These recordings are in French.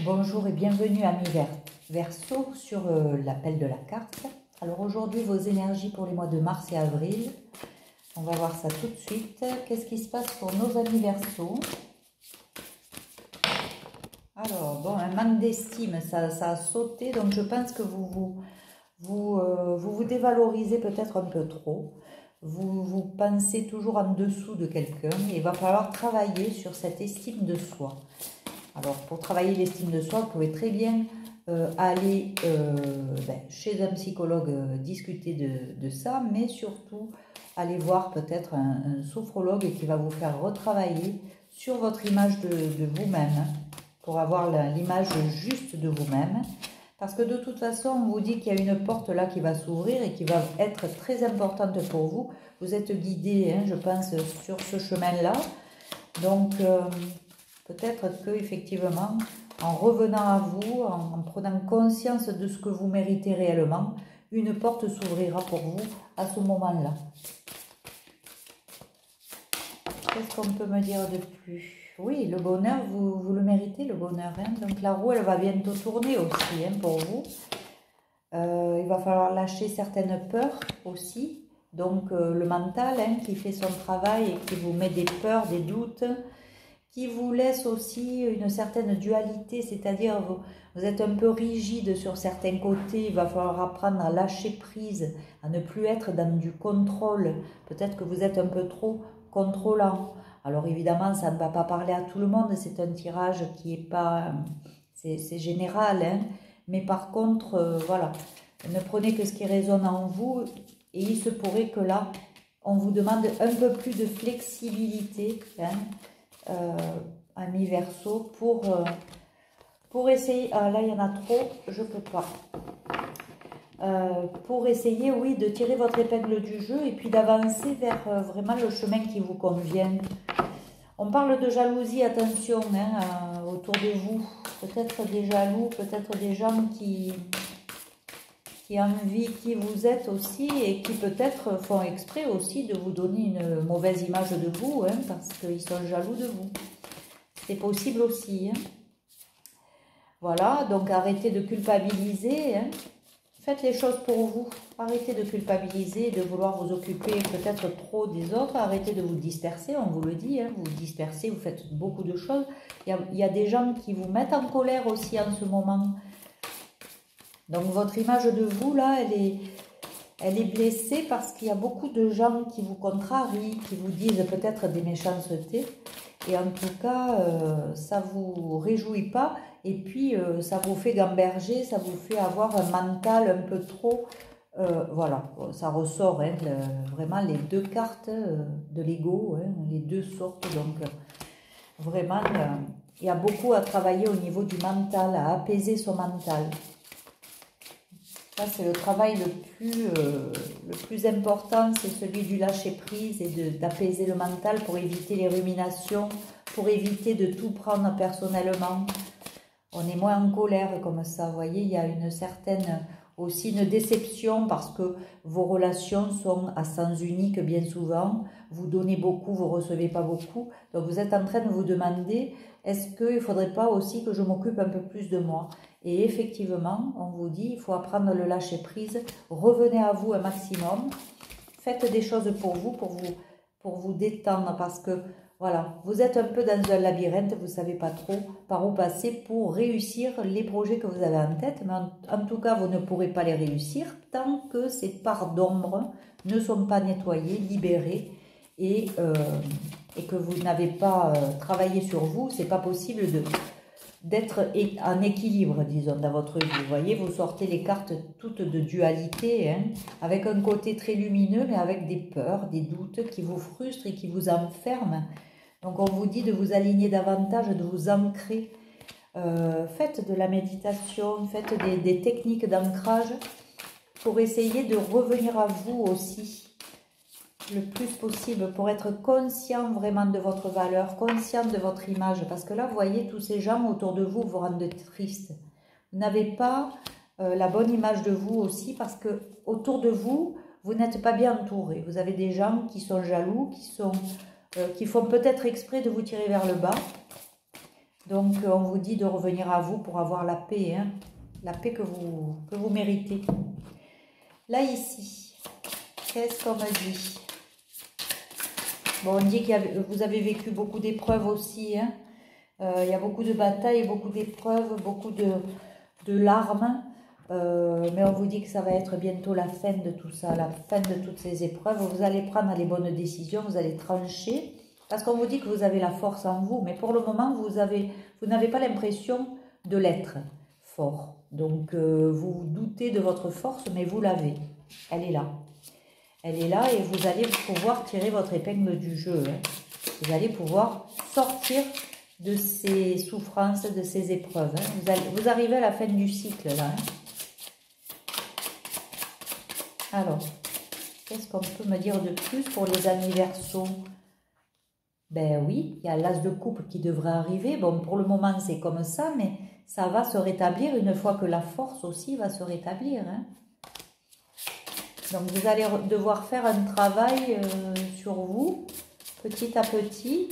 Bonjour et bienvenue amis Verseau sur l'appel de la carte. Alors aujourd'hui vos énergies pour les mois de mars et avril. On va voir ça tout de suite. Qu'est-ce qui se passe pour nos amis Verseau? Alors bon, un manque d'estime, ça a sauté, donc je pense que vous dévalorisez peut-être un peu trop. Vous pensez toujours en dessous de quelqu'un et il va falloir travailler sur cette estime de soi. Alors, pour travailler l'estime de soi, vous pouvez très bien aller chez un psychologue discuter de ça, mais surtout aller voir peut-être un sophrologue qui va vous faire retravailler sur votre image de vous-même, pour avoir l'image juste de vous-même. Parce que de toute façon, on vous dit qu'il y a une porte là qui va s'ouvrir et qui va être très importante pour vous. Vous êtes guidé, hein, je pense, sur ce chemin-là. Donc, peut-être que effectivement, en revenant à vous, en prenant conscience de ce que vous méritez réellement, une porte s'ouvrira pour vous à ce moment-là. Qu'est-ce qu'on peut me dire de plus? Oui, le bonheur, vous le méritez, le bonheur. Hein. Donc la roue, elle va bientôt tourner aussi hein, pour vous. Il va falloir lâcher certaines peurs aussi. Donc le mental hein, qui fait son travail et qui vous met des peurs, des doutes, qui vous laisse aussi une certaine dualité, c'est-à-dire vous êtes un peu rigide sur certains côtés, il va falloir apprendre à lâcher prise, à ne plus être dans du contrôle. Peut-être que vous êtes un peu trop contrôlant. Alors évidemment, ça ne va pas parler à tout le monde, c'est un tirage qui est pas... c'est général, hein, mais par contre, voilà, ne prenez que ce qui résonne en vous et il se pourrait que là, on vous demande un peu plus de flexibilité, hein, amis Verseau, pour essayer... Ah là, il y en a trop, je ne peux pas. Pour essayer, oui, de tirer votre épingle du jeu et puis d'avancer vers vraiment le chemin qui vous convient. On parle de jalousie, attention, hein, autour de vous. Peut-être des jaloux, peut-être des gens qui envient qui vous êtes aussi et qui peut-être font exprès aussi de vous donner une mauvaise image de vous, hein, parce qu'ils sont jaloux de vous. C'est possible aussi. Hein. Voilà, donc arrêtez de culpabiliser. Hein. Faites les choses pour vous. Arrêtez de culpabiliser, de vouloir vous occuper peut-être trop des autres. Arrêtez de vous disperser, on vous le dit. Hein. Vous vous dispersez, vous faites beaucoup de choses. Il y a des gens qui vous mettent en colère aussi en ce moment. Donc votre image de vous, là, elle est blessée parce qu'il y a beaucoup de gens qui vous contrarient, qui vous disent peut-être des méchancetés. Et en tout cas, ça ne vous réjouit pas. Et puis, ça vous fait gamberger, ça vous fait avoir un mental un peu trop... voilà, ça ressort, hein, vraiment les deux cartes de l'ego, hein, les deux sortes. Donc, vraiment, il y a beaucoup à travailler au niveau du mental, à apaiser son mental. Ça, c'est le travail le plus important, c'est celui du lâcher-prise et d'apaiser le mental pour éviter les ruminations, pour éviter de tout prendre personnellement. On est moins en colère comme ça, vous voyez, il y a une certaine, aussi une déception parce que vos relations sont à sens unique bien souvent. Vous donnez beaucoup, vous ne recevez pas beaucoup. Donc vous êtes en train de vous demander, est-ce qu'il ne faudrait pas aussi que je m'occupe un peu plus de moi? Et effectivement, on vous dit, il faut apprendre le lâcher prise. Revenez à vous un maximum. Faites des choses pour vous détendre parce que voilà, vous êtes un peu dans un labyrinthe, vous ne savez pas trop par où passer pour réussir les projets que vous avez en tête. Mais en tout cas, vous ne pourrez pas les réussir tant que ces parts d'ombre ne sont pas nettoyées, libérées et que vous n'avez pas travaillé sur vous. Ce n'est pas possible d'être en équilibre, disons, dans votre vie. Vous voyez, vous sortez les cartes toutes de dualité, hein, avec un côté très lumineux, mais avec des peurs, des doutes qui vous frustrent et qui vous enferment. Donc, on vous dit de vous aligner davantage, de vous ancrer. Faites de la méditation, faites des techniques d'ancrage pour essayer de revenir à vous aussi le plus possible, pour être conscient vraiment de votre valeur, conscient de votre image. Parce que là, vous voyez, tous ces gens autour de vous vous rendent triste. Vous n'avez pas la bonne image de vous aussi parce que autour de vous, vous n'êtes pas bien entouré. Vous avez des gens qui sont jaloux, qui font peut-être exprès de vous tirer vers le bas. Donc, on vous dit de revenir à vous pour avoir la paix, hein, la paix que vous méritez. Là, ici, qu'est-ce qu'on me dit? Bon, on dit que vous avez vécu beaucoup d'épreuves aussi, hein. Il y a beaucoup de batailles, beaucoup d'épreuves, beaucoup de larmes. Mais on vous dit que ça va être bientôt la fin de tout ça, la fin de toutes ces épreuves. Vous allez prendre les bonnes décisions, vous allez trancher. Parce qu'on vous dit que vous avez la force en vous, mais pour le moment, vous n'avez pas l'impression de l'être fort. Donc, vous doutez de votre force, mais vous l'avez. Elle est là. Elle est là et vous allez pouvoir tirer votre épingle du jeu, hein. Vous allez pouvoir sortir de ces souffrances, de ces épreuves, hein. Vous arrivez à la fin du cycle, là, hein. Alors, qu'est-ce qu'on peut me dire de plus pour les anniversaires? Ben oui, il y a l'as de coupe qui devrait arriver. Bon, pour le moment, c'est comme ça, mais ça va se rétablir une fois que la force aussi va se rétablir, hein. Donc, vous allez devoir faire un travail sur vous, petit à petit,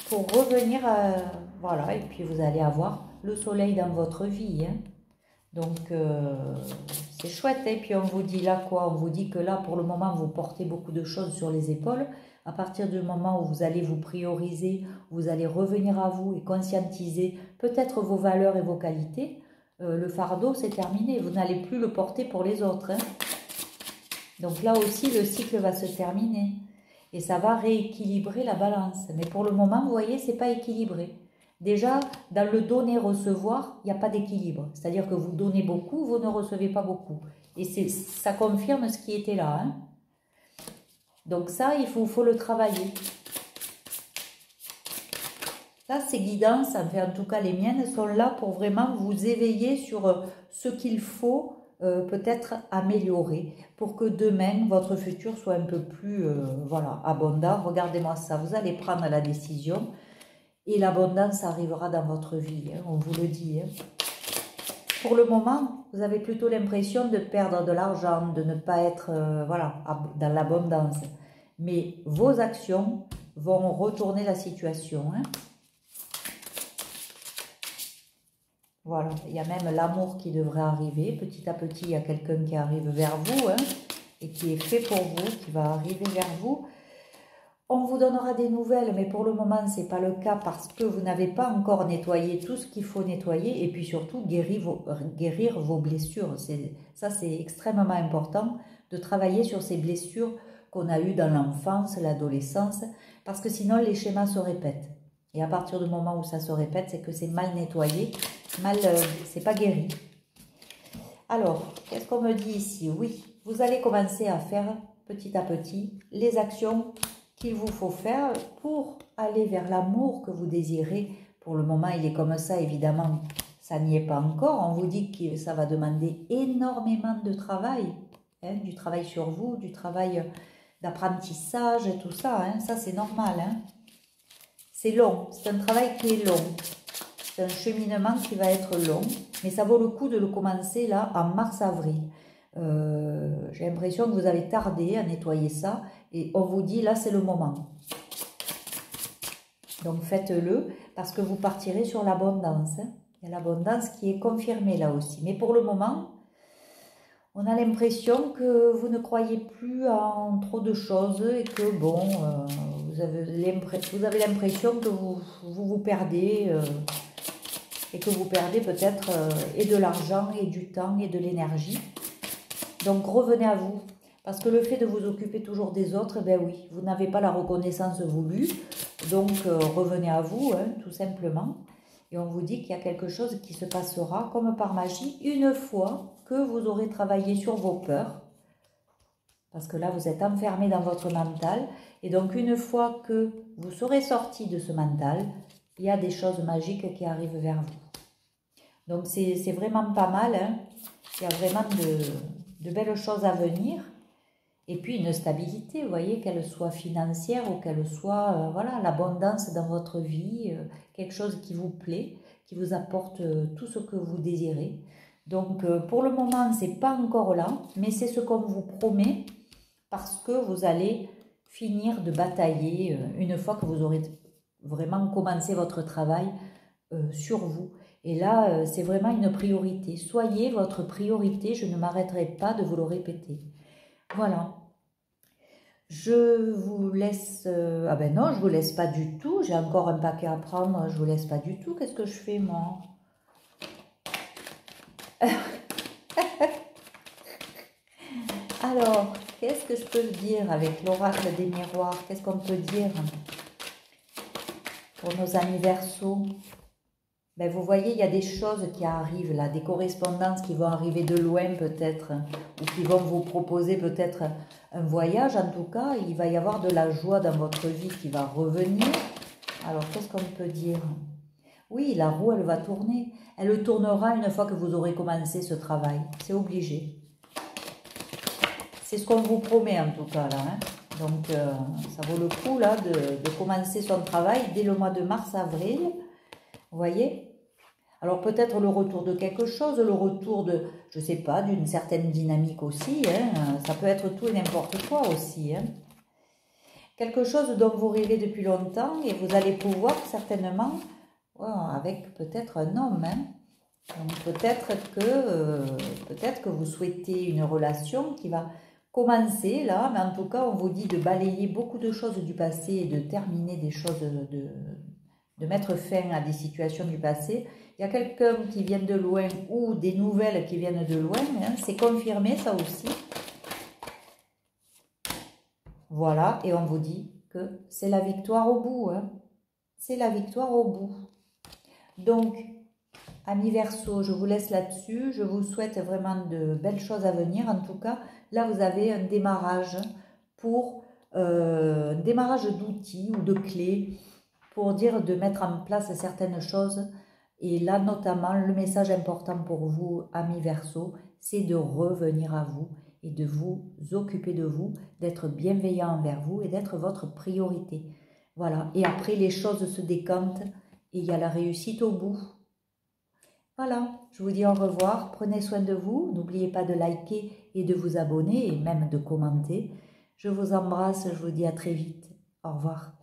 pour revenir à... Voilà, et puis vous allez avoir le soleil dans votre vie, hein. Donc, c'est chouette. Et puis, on vous dit là quoi? On vous dit que là, pour le moment, vous portez beaucoup de choses sur les épaules. À partir du moment où vous allez vous prioriser, vous allez revenir à vous et conscientiser peut-être vos valeurs et vos qualités, le fardeau, c'est terminé. Vous n'allez plus le porter pour les autres, hein. Donc là aussi, le cycle va se terminer. Et ça va rééquilibrer la balance. Mais pour le moment, vous voyez, c'est pas équilibré. Déjà, dans le donner-recevoir, il n'y a pas d'équilibre. C'est-à-dire que vous donnez beaucoup, vous ne recevez pas beaucoup. Et ça confirme ce qui était là, hein. Donc ça, il faut le travailler. Là, ces guidances, enfin, en tout cas les miennes, sont là pour vraiment vous éveiller sur ce qu'il faut peut-être améliorer pour que demain, votre futur soit un peu plus voilà, abondant. Regardez-moi ça, vous allez prendre la décision et l'abondance arrivera dans votre vie, hein, on vous le dit, hein. Pour le moment, vous avez plutôt l'impression de perdre de l'argent, de ne pas être voilà, dans l'abondance. Mais vos actions vont retourner la situation, hein. Voilà, il y a même l'amour qui devrait arriver. Petit à petit, il y a quelqu'un qui arrive vers vous, hein, et qui est fait pour vous, qui va arriver vers vous. On vous donnera des nouvelles, mais pour le moment, ce n'est pas le cas parce que vous n'avez pas encore nettoyé tout ce qu'il faut nettoyer et puis surtout guérir vos blessures. Ça, c'est extrêmement important de travailler sur ces blessures qu'on a eues dans l'enfance, l'adolescence, parce que sinon, les schémas se répètent. Et à partir du moment où ça se répète, c'est que c'est mal nettoyé, c'est pas guéri. Alors, qu'est-ce qu'on me dit ici? Oui, vous allez commencer à faire petit à petit les actions qu'il vous faut faire pour aller vers l'amour que vous désirez. Pour le moment, il est comme ça, évidemment, ça n'y est pas encore. On vous dit que ça va demander énormément de travail, hein, du travail sur vous, du travail d'apprentissage et tout ça, hein, ça c'est normal, hein. C'est long, c'est un travail qui est long. C'est un cheminement qui va être long, mais ça vaut le coup de le commencer là en mars-avril. J'ai l'impression que vous avez tardé à nettoyer ça et on vous dit là c'est le moment. Donc faites-le parce que vous partirez sur l'abondance, hein. Il y a l'abondance qui est confirmée là aussi. Mais pour le moment, on a l'impression que vous ne croyez plus en trop de choses et que bon, vous avez l'impression que vous perdez et que vous perdez peut-être et de l'argent et du temps et de l'énergie. Donc revenez à vous, parce que le fait de vous occuper toujours des autres, ben oui, vous n'avez pas la reconnaissance voulue, donc revenez à vous, hein, tout simplement. Et on vous dit qu'il y a quelque chose qui se passera comme par magie une fois que vous aurez travaillé sur vos peurs, parce que là vous êtes enfermé dans votre mental, et donc une fois que vous serez sorti de ce mental, il y a des choses magiques qui arrivent vers vous. Donc c'est vraiment pas mal, hein. Il y a vraiment de belles choses à venir. Et puis une stabilité, vous voyez, qu'elle soit financière ou qu'elle soit, voilà, l'abondance dans votre vie, quelque chose qui vous plaît, qui vous apporte tout ce que vous désirez. Donc pour le moment, c'est pas encore là, mais c'est ce qu'on vous promet parce que vous allez finir de batailler une fois que vous aurez vraiment commencer votre travail sur vous. Et là, c'est vraiment une priorité. Soyez votre priorité, je ne m'arrêterai pas de vous le répéter. Voilà. Je vous laisse... ah ben non, je vous laisse pas du tout. J'ai encore un paquet à prendre. Je vous laisse pas du tout. Qu'est-ce que je fais, moi? Alors, qu'est-ce que je peux dire avec l'oracle des miroirs? Qu'est-ce qu'on peut dire pour nos amis Verseaux? Ben, vous voyez, il y a des choses qui arrivent là, des correspondances qui vont arriver de loin peut-être, ou qui vont vous proposer peut-être un voyage. En tout cas, il va y avoir de la joie dans votre vie qui va revenir. Alors, qu'est-ce qu'on peut dire? Oui, la roue, elle va tourner. Elle tournera une fois que vous aurez commencé ce travail. C'est obligé. C'est ce qu'on vous promet en tout cas là. Hein. Donc, ça vaut le coup là de commencer son travail dès le mois de mars-avril. Vous voyez? Alors peut-être le retour de quelque chose, le retour de, je sais pas, d'une certaine dynamique aussi. Hein. Ça peut être tout et n'importe quoi aussi. Hein. Quelque chose dont vous rêvez depuis longtemps et vous allez pouvoir certainement, avec peut-être un homme. Hein. Donc peut-être que vous souhaitez une relation qui va commencer là, mais en tout cas on vous dit de balayer beaucoup de choses du passé et de terminer des choses, de mettre fin à des situations du passé. Il y a quelqu'un qui vient de loin ou des nouvelles qui viennent de loin, hein, c'est confirmé ça aussi. Voilà, et on vous dit que c'est la victoire au bout. Hein. C'est la victoire au bout. Donc, amis Verseaux, je vous laisse là-dessus. Je vous souhaite vraiment de belles choses à venir. En tout cas, là, vous avez un démarrage pour un démarrage d'outils ou de clés pour dire de mettre en place certaines choses. Et là, notamment, le message important pour vous, amis Verseaux, c'est de revenir à vous et de vous occuper de vous, d'être bienveillant envers vous et d'être votre priorité. Voilà. Et après, les choses se décantent et il y a la réussite au bout. Voilà, je vous dis au revoir, prenez soin de vous, n'oubliez pas de liker et de vous abonner et même de commenter. Je vous embrasse, je vous dis à très vite, au revoir.